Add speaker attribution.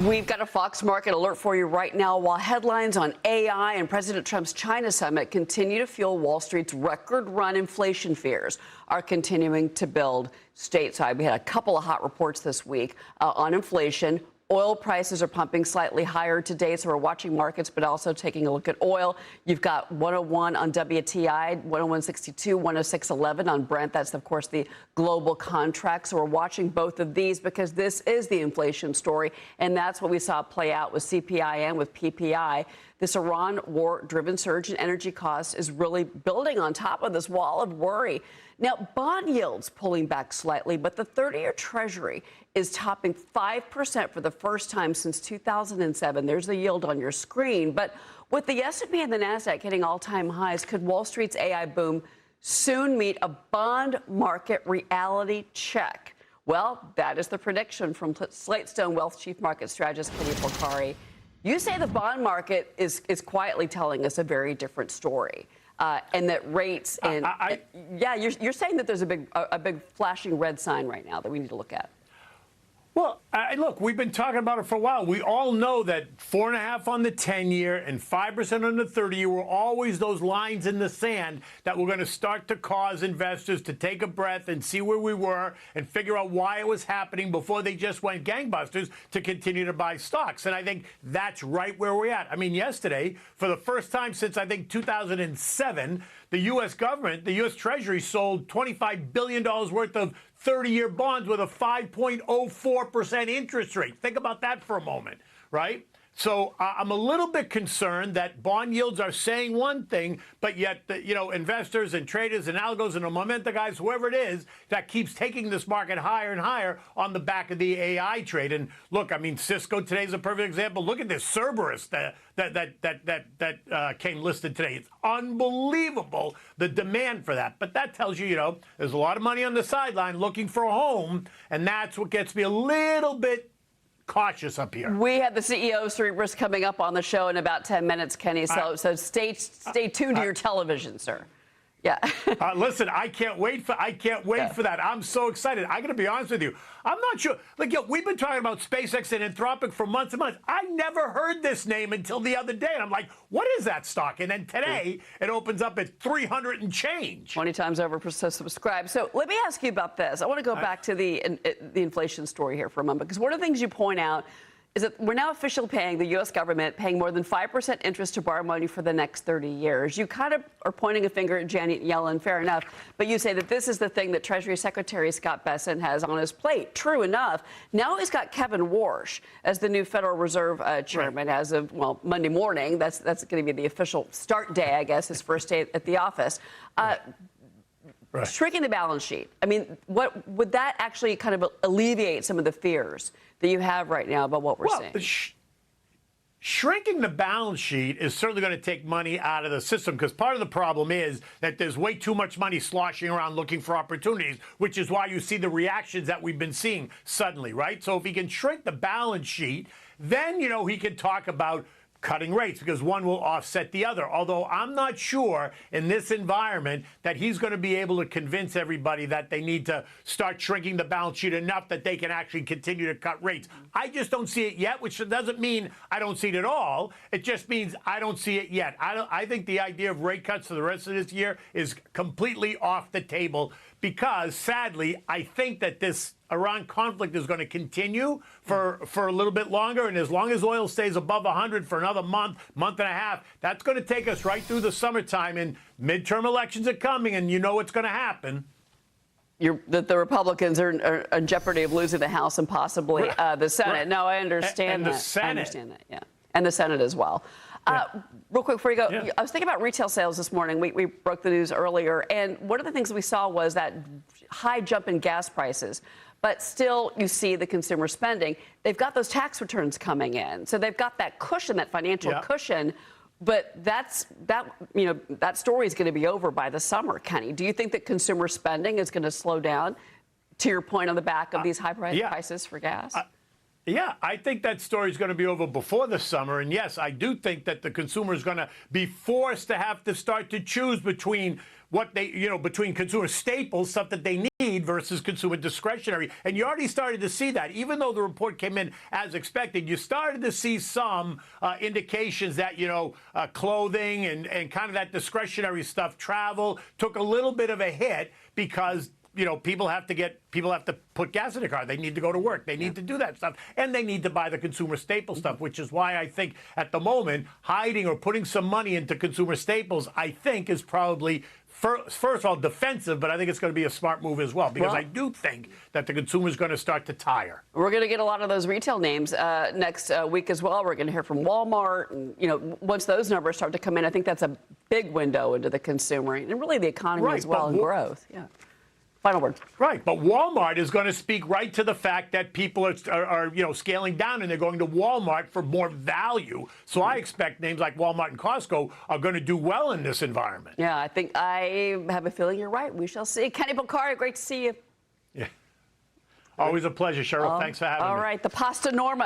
Speaker 1: We've got a Fox Market alert for you right now. While headlines on AI and President Trump's China summit continue to fuel Wall Street's record-run inflation fears are continuing to build stateside. We had a couple of hot reports this week on inflation. Oil prices are pumping slightly higher today, so we're watching markets, but also taking a look at oil. You've got 101 on WTI, 101.62, 106.11 on Brent. That's, of course, the global contract. So we're watching both of these because this is the inflation story, and that's what we saw play out with CPI and with PPI. This Iran war-driven surge in energy costs is really building on top of this wall of worry. Now, bond yields pulling back slightly, but the 30-year Treasury is topping 5% for the first time since 2007. There's the yield on your screen. But with the S&P and the NASDAQ hitting all-time highs, could Wall Street's AI boom soon meet a bond market reality check? Well, that is the prediction from SlateStone Wealth Chief Market Strategist Kenny Polcari. You say the bond market is quietly telling us a very different story. And that rates and yeah, you're saying that there's a big flashing red sign right now that we need to look at.
Speaker 2: Well, look, we've been talking about it for a while. We all know that 4.5 on the 10-year and 5% on the 30-year were always those lines in the sand that were going to start to cause investors to take a breath and see where we were and figure out why it was happening before they just went gangbusters to continue to buy stocks. And I think that's right where we're at. I mean, yesterday, for the first time since, I think, 2007, the U.S. government, the U.S. Treasury sold $25 billion worth of 30-year bonds with a 5.04% interest rate. Think about that for a moment, right? So I'm a little bit concerned that bond yields are saying one thing, but yet, investors and traders and algos and the momentum guys, whoever it is, that keeps taking this market higher and higher on the back of the AI trade. And look, I mean, Cisco today is a perfect example. Look at this Cerberus that came listed today. It's unbelievable, the demand for that. But that tells you, there's a lot of money on the sideline looking for a home, and that's what gets me a little bit cautious up here.
Speaker 1: We have the CEO of Cerberus coming up on the show in about 10 minutes, Kenny. So stay tuned to your television, sir. Yeah.
Speaker 2: Listen, I can't wait for that. I'm so excited. I got to be honest with you. I'm not sure. Like, we've been talking about SpaceX and Anthropic for months and months. I never heard this name until the other day. And I'm like, what is that stock? And then today it opens up at 300 and change.
Speaker 1: 20 times oversubscribed. So let me ask you about this. I want to go back to the inflation story here for a moment, because one of the things you point out is that we're now officially paying the U.S. government, paying more than 5% interest to borrow money for the next 30 years. You kind of are pointing a finger at Janet Yellen, fair enough, but you say that this is the thing that Treasury Secretary Scott Bessent has on his plate. True enough. Now he's got Kevin Warsh as the new Federal Reserve chairman as of, Monday morning. That's going to be the official start day, I guess, his first day at the office. Shrinking the balance sheet. I mean, what would that actually kind of alleviate some of the fears that you have right now about what we're seeing?
Speaker 2: Shrinking the balance sheet is certainly going to take money out of the system, because part of the problem is that there's way too much money sloshing around looking for opportunities, which is why you see the reactions that we've been seeing suddenly, right? So if he can shrink the balance sheet, then, he can talk about cutting rates, because one will offset the other. Although I'm not sure in this environment that he's going to be able to convince everybody that they need to start shrinking the balance sheet enough that they can actually continue to cut rates. I just don't see it yet, which doesn't mean I don't see it at all. It just means I don't see it yet. I think the idea of rate cuts for the rest of this year is completely off the table, because sadly, I think that this Iran conflict is going to continue for a little bit longer. And as long as oil stays above 100 for another month and a half, that's going to take us right through the summertime. And midterm elections are coming, and you know what's going to happen.
Speaker 1: That the Republicans are in jeopardy of losing the House and possibly the Senate. Right. No, I understand that.
Speaker 2: The Senate.
Speaker 1: I understand that, yeah. And the Senate as well. Real quick before you go, I was thinking about retail sales this morning. We broke the news earlier, and one of the things we saw was that high jump in gas prices. But still, you see the consumer spending. They've got those tax returns coming in, so they've got that cushion, that financial cushion. But that story is going to be over by the summer, Kenny. Do you think that consumer spending is going to slow down? To your point, on the back of these high prices for gas.
Speaker 2: Yeah, I think that story is going to be over before the summer. And yes, I do think that the consumer is going to be forced to have to start to choose between what they, between consumer staples, stuff that they need, versus consumer discretionary. And you already started to see that. Even though the report came in as expected, you started to see some indications that, clothing and kind of that discretionary stuff, travel, took a little bit of a hit because people have to put gas in their car. They need to go to work. They need to do that stuff. And they need to buy the consumer staple stuff, which is why I think at the moment, hiding or putting some money into consumer staples, I think is probably, first of all, defensive, but I think it's going to be a smart move as well, because I do think that the consumer is going to start to tire.
Speaker 1: We're going to get a lot of those retail names next week as well. We're going to hear from Walmart. And, once those numbers start to come in, I think that's a big window into the consumer and really the economy as well, and growth. Yeah. Final word.
Speaker 2: Right, but Walmart is going to speak right to the fact that people are scaling down, and they're going to Walmart for more value. So I expect names like Walmart and Costco are going to do well in this environment.
Speaker 1: Yeah, I have a feeling you're right. We shall see. Kenny Polcari, great to see you.
Speaker 2: Yeah. Always a pleasure, Cheryl. Thanks for having me.
Speaker 1: All right, the Pasta Norma.